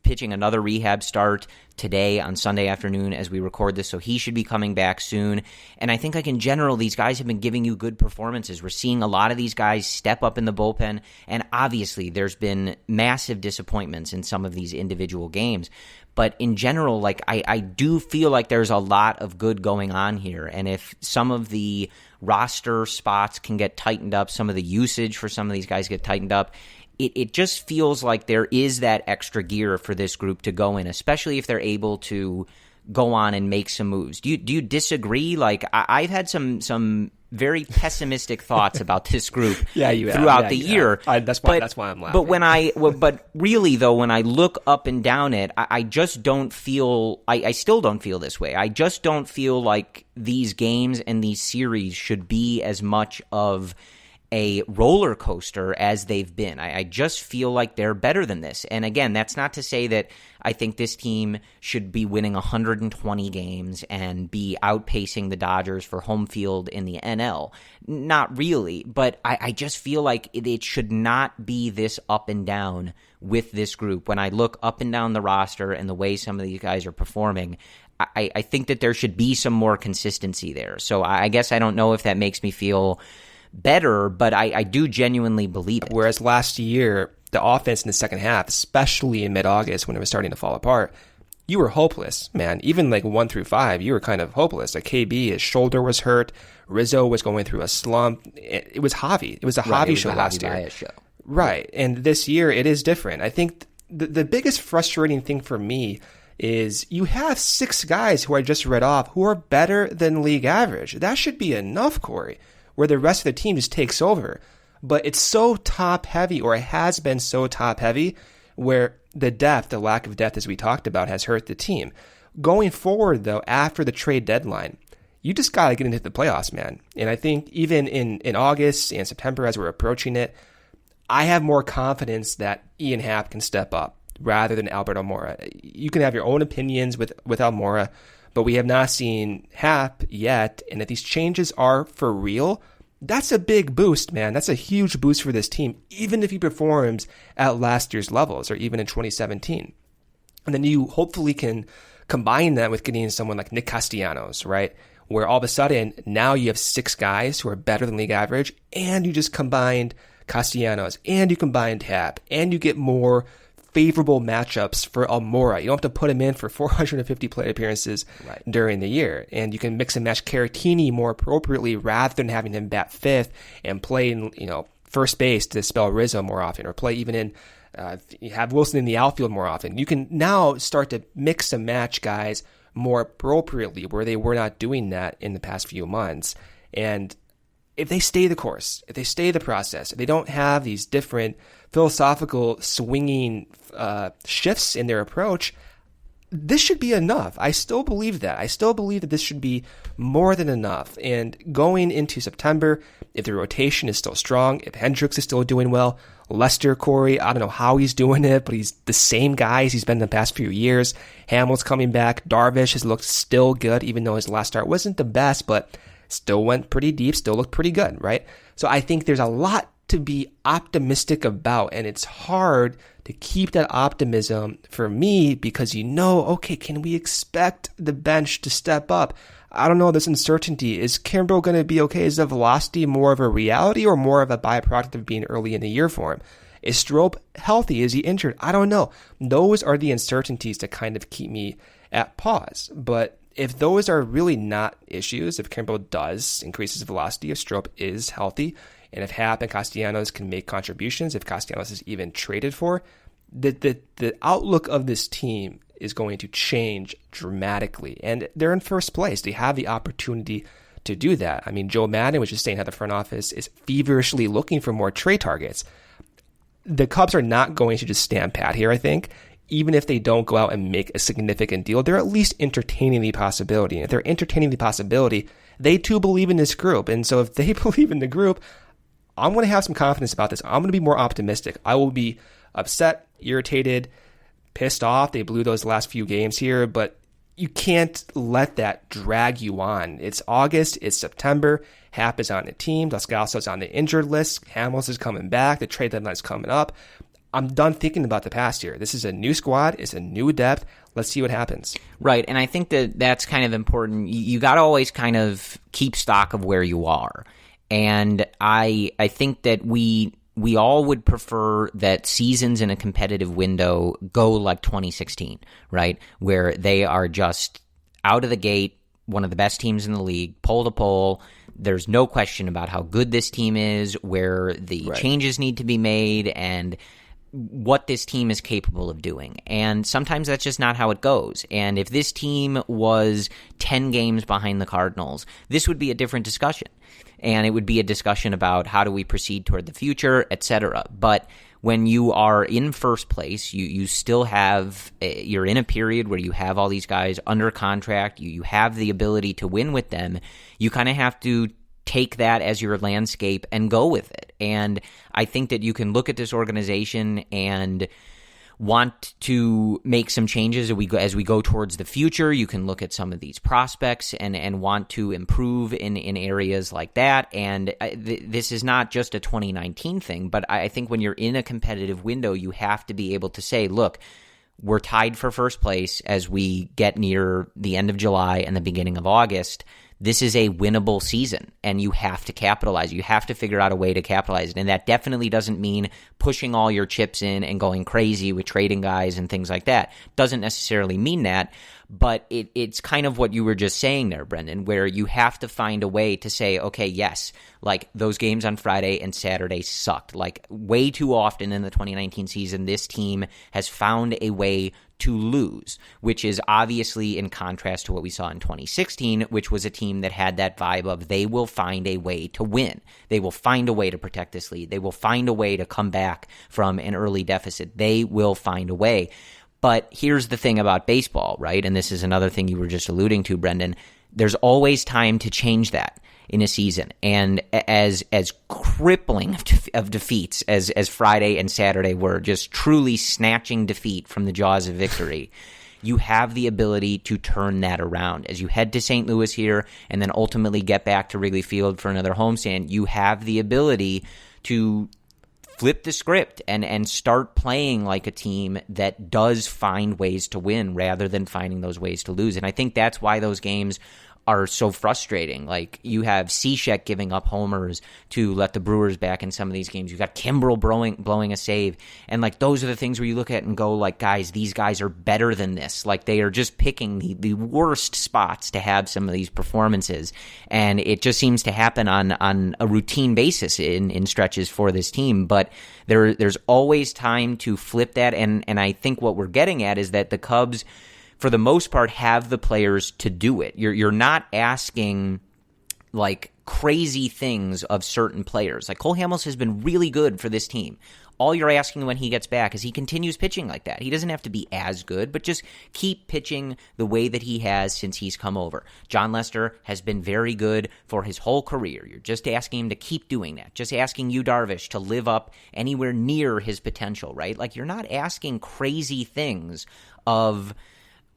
pitching another rehab start today on Sunday afternoon as we record this, so he should be coming back soon. And I think in general, these guys have been giving you good performances. We're seeing a lot of these guys step up in the bullpen, and obviously there's been massive disappointments in some of these individual games. But in general, I do feel like there's a lot of good going on here. And if some of the roster spots can get tightened up, some of the usage for some of these guys get tightened up, it just feels like there is that extra gear for this group to go in, especially if they're able to go on and make some moves. Do you disagree? I've had some very pessimistic thoughts about this group throughout the year. That's why I'm laughing. But really though, when I look up and down it, I just don't feel. I still don't feel this way. I just don't feel like these games and these series should be as much of a roller coaster as they've been. I just feel like they're better than this. And again, that's not to say that I think this team should be winning 120 games and be outpacing the Dodgers for home field in the NL. Not really, but I just feel like it should not be this up and down with this group. When I look up and down the roster and the way some of these guys are performing, I think that there should be some more consistency there. So I guess I don't know if that makes me feel better, but I do genuinely believe it. Whereas last year, the offense in the second half, especially in mid-August when it was starting to fall apart, you were hopeless, man. Even 1 through 5, you were kind of hopeless. KB, his shoulder was hurt. Rizzo was going through a slump. It was Javi. It was a Javi show last year. Right. And this year, it is different. I think the biggest frustrating thing for me is you have 6 guys who I just read off who are better than league average. That should be enough, Corey, where the rest of the team just takes over. But it's so top-heavy, or it has been so top-heavy, where the lack of depth, as we talked about, has hurt the team. Going forward, though, after the trade deadline, you just got to get into the playoffs, man. And I think even in August and September, as we're approaching it, I have more confidence that Ian Happ can step up rather than Albert Almora. You can have your own opinions with Almora, but we have not seen Happ yet. And if these changes are for real, that's a big boost, man. That's a huge boost for this team, even if he performs at last year's levels or even in 2017. And then you hopefully can combine that with getting someone like Nick Castellanos, right? Where all of a sudden now you have 6 guys who are better than league average, and you just combined Castellanos, and you combined Happ, and you get more favorable matchups for Almora. You don't have to put him in for 450 plate appearances during the year. And you can mix and match Caratini more appropriately rather than having him bat fifth and play in, first base to spell Rizzo more often, or play even in, you have Wilson in the outfield more often. You can now start to mix and match guys more appropriately where they were not doing that in the past few months. And if they stay the course, if they stay the process, if they don't have these different philosophical swinging shifts in their approach, this should be enough. I still believe that. I still believe that this should be more than enough. And going into September, if the rotation is still strong, if Hendricks is still doing well, Lester, Corey, I don't know how he's doing it, but he's the same guy as he's been in the past few years. Hamill's coming back. Darvish has looked still good, even though his last start wasn't the best, but still went pretty deep, still looked pretty good, right? So I think there's a lot to be optimistic about, and it's hard to keep that optimism for me because okay, can we expect the bench to step up? I don't know, this uncertainty. Is Kimbrel going to be okay? Is the velocity more of a reality or more of a byproduct of being early in the year for him? Is Strop healthy? Is he injured? I don't know. Those are the uncertainties that kind of keep me at pause. But if those are really not issues, if Kimbrel does increase his velocity, if Strop is healthy, and if Happ and Castellanos can make contributions, if Castellanos is even traded for, the outlook of this team is going to change dramatically. And they're in first place. They have the opportunity to do that. I mean, Joe Madden was just saying how the front office is feverishly looking for more trade targets. The Cubs are not going to just stand pat here, I think. Even if they don't go out and make a significant deal, they're at least entertaining the possibility. And if they're entertaining the possibility, they too believe in this group. And so if they believe in the group, I'm going to have some confidence about this. I'm going to be more optimistic. I will be upset, irritated, pissed off. They blew those last few games here, but you can't let that drag you on. It's August, it's September. Happ is on the team. Descalso's on the injured list. Hamels is coming back. The trade deadline's coming up. I'm done thinking about the past year. This is a new squad. It's a new depth. Let's see what happens. Right, and I think that's kind of important. You got to always kind of keep stock of where you are. And I think that we all would prefer that seasons in a competitive window go like 2016, right? Where they are just out of the gate, one of the best teams in the league, pole to pole. There's no question about how good this team is, where the changes need to be made, and what this team is capable of doing. And sometimes that's just not how it goes. And if this team was 10 games behind the Cardinals, this would be a different discussion. And it would be a discussion about how do we proceed toward the future, etc. But when you are in first place, you still have, you're in a period where you have all these guys under contract, you have the ability to win with them. You kind of have to take that as your landscape and go with it. And I think that you can look at this organization and want to make some changes as we go towards the future. You can look at some of these prospects and want to improve in areas like that. And this is not just a 2019 thing, but I think when you're in a competitive window, you have to be able to say, look, we're tied for first place as we get near the end of July and the beginning of August. This is a winnable season, and you have to capitalize. You have to figure out a way to capitalize it. And that definitely doesn't mean pushing all your chips in and going crazy with trading guys and things like that. Doesn't necessarily mean that, but it's kind of what you were just saying there, Brendan, where you have to find a way to say, okay, yes, like those games on Friday and Saturday sucked. Like way too often in the 2019 season, this team has found a way to lose, which is obviously in contrast to what we saw in 2016, which was a team that had that vibe of they will find a way to win. They will find a way to protect this lead. They will find a way to come back from an early deficit. They will find a way. But here's the thing about baseball, right? And this is another thing you were just alluding to, Brendan. There's always time to change that in a season. And as crippling of defeats as Friday and Saturday were, just truly snatching defeat from the jaws of victory, you have the ability to turn that around. As you head to St. Louis here and then ultimately get back to Wrigley Field for another homestand, you have the ability to flip the script and start playing like a team that does find ways to win rather than finding those ways to lose. And I think that's why those games are so frustrating. Like, you have Cishek giving up homers to let the Brewers back in some of these games. You've got Kimbrel blowing a save. And, like, those are the things where you look at and go, like, guys, these guys are better than this. Like, they are just picking the worst spots to have some of these performances. And it just seems to happen on a routine basis in stretches for this team. But there's always time to flip that. And I think what we're getting at is that the Cubs, for the most part, have the players to do it. You're not asking like crazy things of certain players. Like, Cole Hamels has been really good for this team. All you're asking when he gets back is he continues pitching like that. He doesn't have to be as good, but just keep pitching the way that he has since he's come over. John Lester has been very good for his whole career. You're just asking him to keep doing that. Just asking Yu Darvish to live up anywhere near his potential, right? Like, you're not asking crazy things of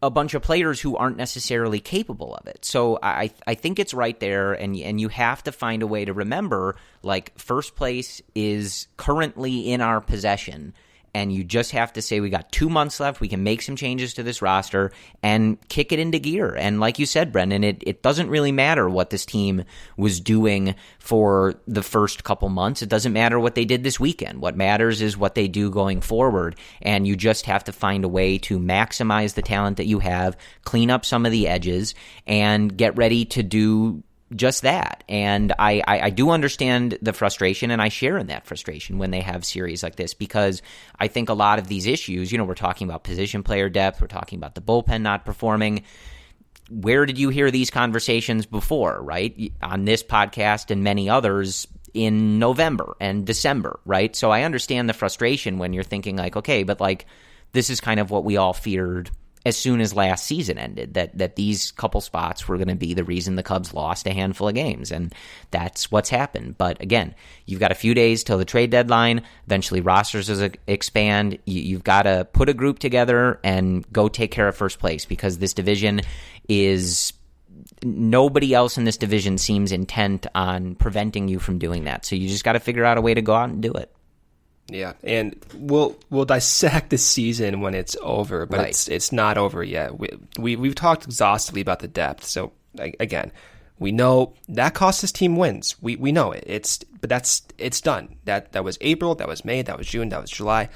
a bunch of players who aren't necessarily capable of it. So I think it's right there, and you have to find a way to remember, like, first place is currently in our possession, and you just have to say, we got 2 months left, we can make some changes to this roster and kick it into gear. And like you said, Brendan, it doesn't really matter what this team was doing for the first couple months. It doesn't matter what they did this weekend. What matters is what they do going forward, and you just have to find a way to maximize the talent that you have, clean up some of the edges, and get ready to do just that. And I do understand the frustration, and I share in that frustration when they have series like this, because I think a lot of these issues, we're talking about position player depth, we're talking about the bullpen not performing. Where did you hear these conversations before, right? On this podcast and many others in November and December, right? So I understand the frustration when you're thinking like, okay, but like, this is kind of what we all feared as soon as last season ended, that these couple spots were going to be the reason the Cubs lost a handful of games, and that's what's happened. But again, you've got a few days till the trade deadline. Eventually rosters expand. You've got to put a group together and go take care of first place, because this division is... nobody else in this division seems intent on preventing you from doing that. So you just got to figure out a way to go out and do it. Yeah, and we'll dissect the season when it's over, but right. It's not over yet. We've talked exhaustively about the depth. So again, we know that cost this team wins. We know it. It's done. That was April, that was May, that was June, that was July.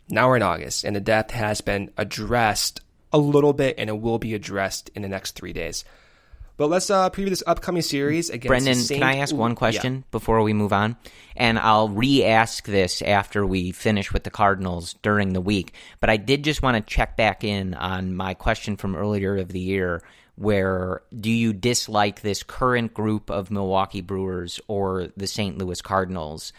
Now we're in August, and the depth has been addressed a little bit, and it will be addressed in the next 3 days. But let's preview this upcoming series against Brendan, can I ask one question before we move on? And I'll re-ask this after we finish with the Cardinals during the week. But I did just want to check back in on my question from earlier of the year, where do you dislike this current group of Milwaukee Brewers or the St. Louis Cardinals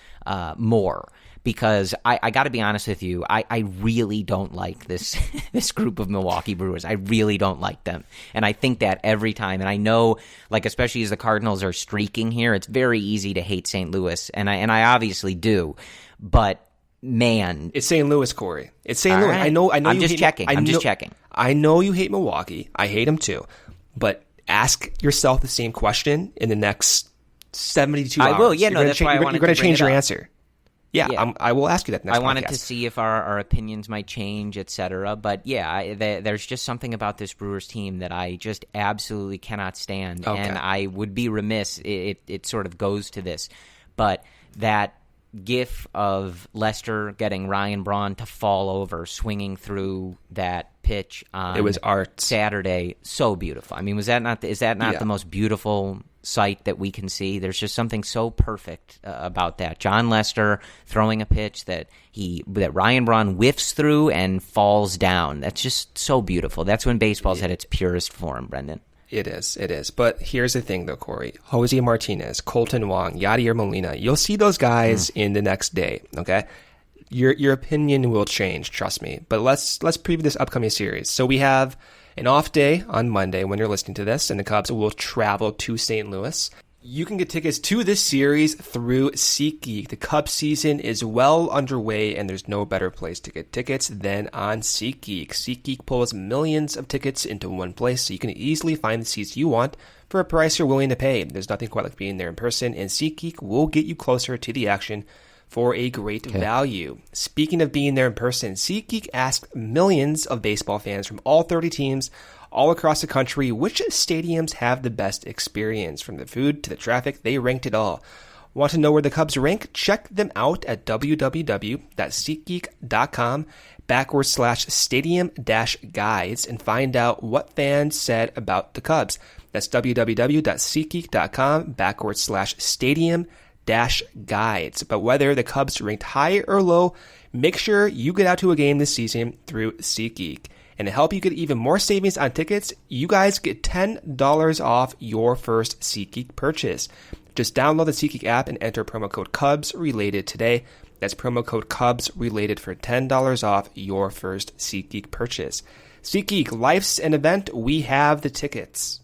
more? Because I got to be honest with you, I really don't like this this group of Milwaukee Brewers. I really don't like them. And I think that every time. And I know, like, especially as the Cardinals are streaking here, it's very easy to hate St. Louis. And I obviously do. But, man. It's St. Louis, Corey. It's St. Louis. Right. I know I'm you just hate, checking. I'm just checking. I know you hate Milwaukee. I hate them too. But ask yourself the same question in the next 72 hours. I will. Yeah, no, that's why I wanted to bring it up. You're going to change your answer. Yeah. I will ask you that next podcast. I wanted to see if our opinions might change, etc. But yeah, there's just something about this Brewers team that I just absolutely cannot stand. Okay. And I would be remiss, it sort of goes to this, but that gif of Lester getting Ryan Braun to fall over, swinging through that pitch on it was art. Saturday, so beautiful. I mean, is that not the most beautiful sight that we can see? There's just something so perfect about that. John Lester throwing a pitch that Ryan Braun whiffs through and falls down. That's just so beautiful. That's when baseball's at its purest form, Brendan. It is. But here's the thing, though, Corey. Jose Martinez, Colton Wong, Yadier Molina, you'll see those guys in the next day, okay? Your opinion will change, trust me. But let's preview this upcoming series. So we have an off day on Monday when you're listening to this, and the Cubs will travel to St. Louis. You can get tickets to this series through SeatGeek. The Cubs season is well underway, and there's no better place to get tickets than on SeatGeek. SeatGeek pulls millions of tickets into one place, so you can easily find the seats you want for a price you're willing to pay. There's nothing quite like being there in person, and SeatGeek will get you closer to the action for a great value. Speaking of being there in person, SeatGeek asked millions of baseball fans from all 30 teams all across the country which stadiums have the best experience. From the food to the traffic, they ranked it all. Want to know where the Cubs rank? Check them out at www.SeatGeek.com/stadium-guides and find out what fans said about the Cubs. That's www.SeatGeek.com/stadium-guides. But whether the Cubs ranked high or low, make sure you get out to a game this season through SeatGeek. And to help you get even more savings on tickets, you guys get $10 off your first SeatGeek purchase. Just download the SeatGeek app and enter promo code CubsRelated today. That's promo code CubsRelated for $10 off your first SeatGeek purchase. SeatGeek, life's an event. We have the tickets.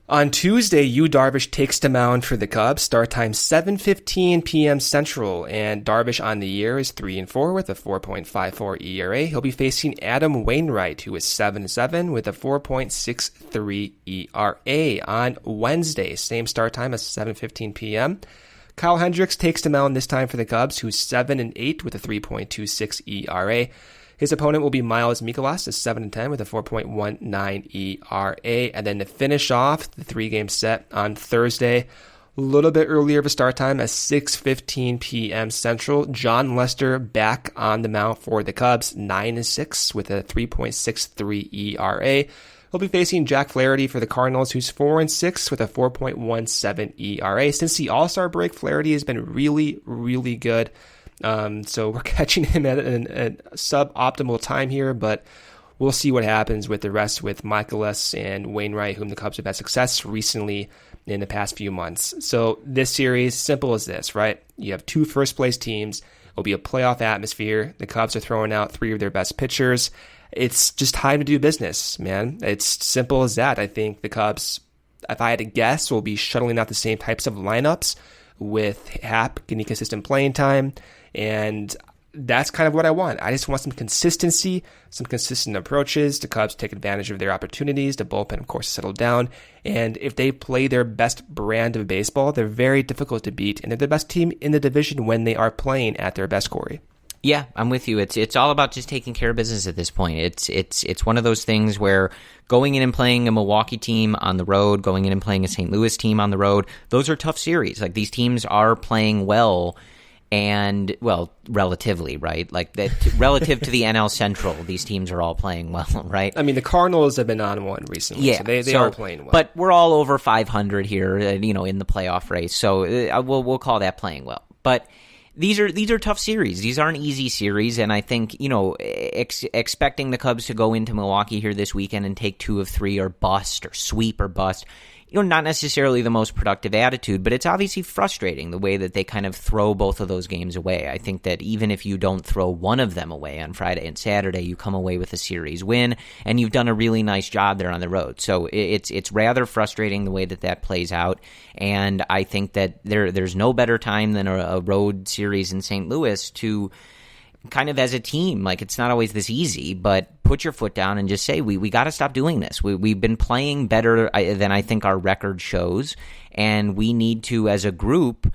On Tuesday, Yu Darvish takes the mound for the Cubs. Start time 7:15 p.m. Central, and Darvish on the year is 3-4 with a 4.54 ERA. He'll be facing Adam Wainwright, who is 7-7 with a 4.63 ERA on Wednesday. Same start time as 7:15 p.m. Kyle Hendricks takes the mound this time for the Cubs, who's 7-8 with a 3.26 ERA. His opponent will be Miles Mikolas, 7-10 with a 4.19 ERA. And then to finish off the three-game set on Thursday, a little bit earlier of a start time at 6:15 p.m. Central, John Lester back on the mound for the Cubs, 9-6 with a 3.63 ERA. He'll be facing Jack Flaherty for the Cardinals, who's 4-6 with a 4.17 ERA. Since the All-Star break, Flaherty has been really, really good. So we're catching him at a suboptimal time here, but we'll see what happens with the rest with Michaelis and Wainwright, whom the Cubs have had success recently in the past few months. So this series, simple as this, right? You have two first-place teams. It'll be a playoff atmosphere. The Cubs are throwing out three of their best pitchers. It's just time to do business, man. It's simple as that. I think the Cubs, if I had to guess, will be shuttling out the same types of lineups with Happ getting consistent playing time. And that's kind of what I want. I just want some consistency, some consistent approaches. The Cubs take advantage of their opportunities. The bullpen, of course, settle down. And if they play their best brand of baseball, they're very difficult to beat. And they're the best team in the division when they are playing at their best, Corey. Yeah, I'm with you. It's all about just taking care of business at this point. It's one of those things where going in and playing a Milwaukee team on the road, going in and playing a St. Louis team on the road, those are tough series. Like, these teams are playing well. And, well, relatively, right? Like, that relative to the NL Central, these teams are all playing well, right? I mean, the Cardinals have been on one recently, yeah, so they are playing well. But we're all over 500 here, in the playoff race, so we'll call that playing well. But these are tough series. These aren't easy series, and I think, expecting the Cubs to go into Milwaukee here this weekend and take 2 of 3 or bust or sweep or bust, not necessarily the most productive attitude, but it's obviously frustrating the way that they kind of throw both of those games away. I think that even if you don't throw one of them away on Friday and Saturday, you come away with a series win, and you've done a really nice job there on the road. So it's rather frustrating the way that plays out, and I think that there's no better time than a road series in St. Louis to kind of, as a team, like, it's not always this easy, but put your foot down and just say, we got to stop doing this. We've been playing better than I think our record shows, and we need to, as a group,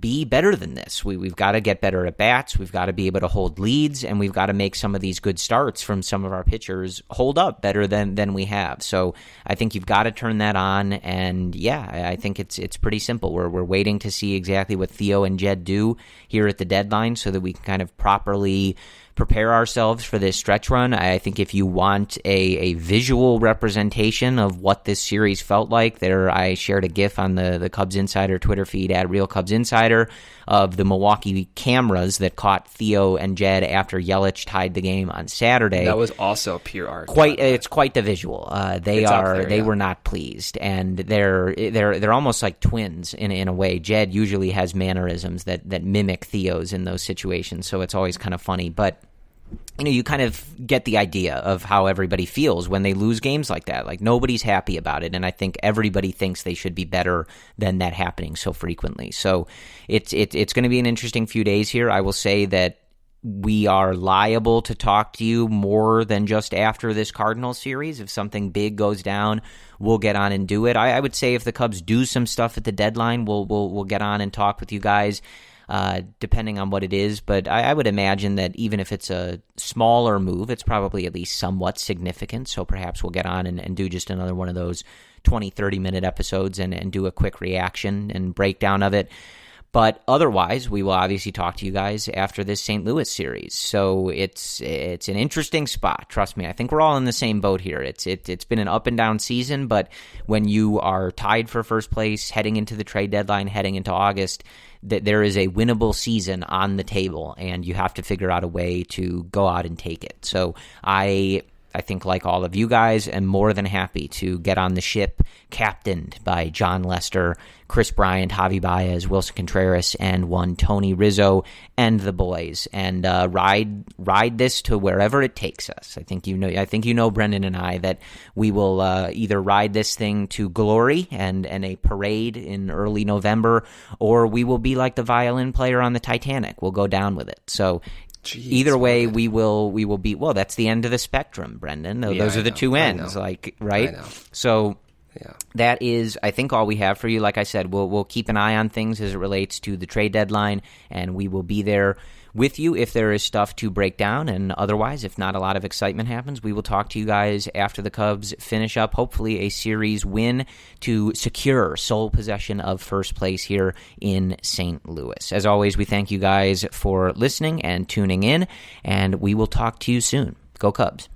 be better than this. We've got to get better at bats. We've got to be able to hold leads, and we've got to make some of these good starts from some of our pitchers hold up better than we have. So I think you've got to turn that on, and I think it's pretty simple. We're waiting to see exactly what Theo and Jed do here at the deadline so that we can kind of properly prepare ourselves for this stretch run. I think if you want a visual representation of what this series felt like, I shared a GIF on the Cubs Insider Twitter feed at Real Cubs Insider of the Milwaukee cameras that caught Theo and Jed after Yelich tied the game on Saturday. That was also pure art. It's quite the visual. They were not pleased, and they're almost like twins in a way. Jed usually has mannerisms that mimic Theo's in those situations, so it's always kind of funny, but you kind of get the idea of how everybody feels when they lose games like that. Like, nobody's happy about it, and I think everybody thinks they should be better than that happening so frequently. So it's going to be an interesting few days here. I will say that we are liable to talk to you more than just after this Cardinals series. If something big goes down, we'll get on and do it. I would say if the Cubs do some stuff at the deadline, we'll get on and talk with you guys. depending on what it is. But I would imagine that even if it's a smaller move, it's probably at least somewhat significant. So perhaps we'll get on and do just another one of those 20, 30-minute episodes and do a quick reaction and breakdown of it. But otherwise, we will obviously talk to you guys after this St. Louis series. So it's an interesting spot. Trust me, I think we're all in the same boat here. It's been an up and down season, but when you are tied for first place, heading into the trade deadline, heading into August, that there is a winnable season on the table, and you have to figure out a way to go out and take it. So I think, like all of you guys, am more than happy to get on the ship captained by John Lester, Chris Bryant, Javi Baez, Wilson Contreras, and one Tony Rizzo and the boys, and ride this to wherever it takes us. I think you know, Brendan and I, that we will either ride this thing to glory and a parade in early November, or we will be like the violin player on the Titanic. We'll go down with it. So Jeez, either way, we will be. Well, that's the end of the spectrum, Brendan. Those are the two ends, right? I know. So that is, I think, all we have for you. Like I said, we'll keep an eye on things as it relates to the trade deadline, and we will be there with you if there is stuff to break down. And otherwise, if not a lot of excitement happens, we will talk to you guys after the Cubs finish up, hopefully a series win to secure sole possession of first place here in St. Louis. As always, we thank you guys for listening and tuning in, and we will talk to you soon. Go Cubs.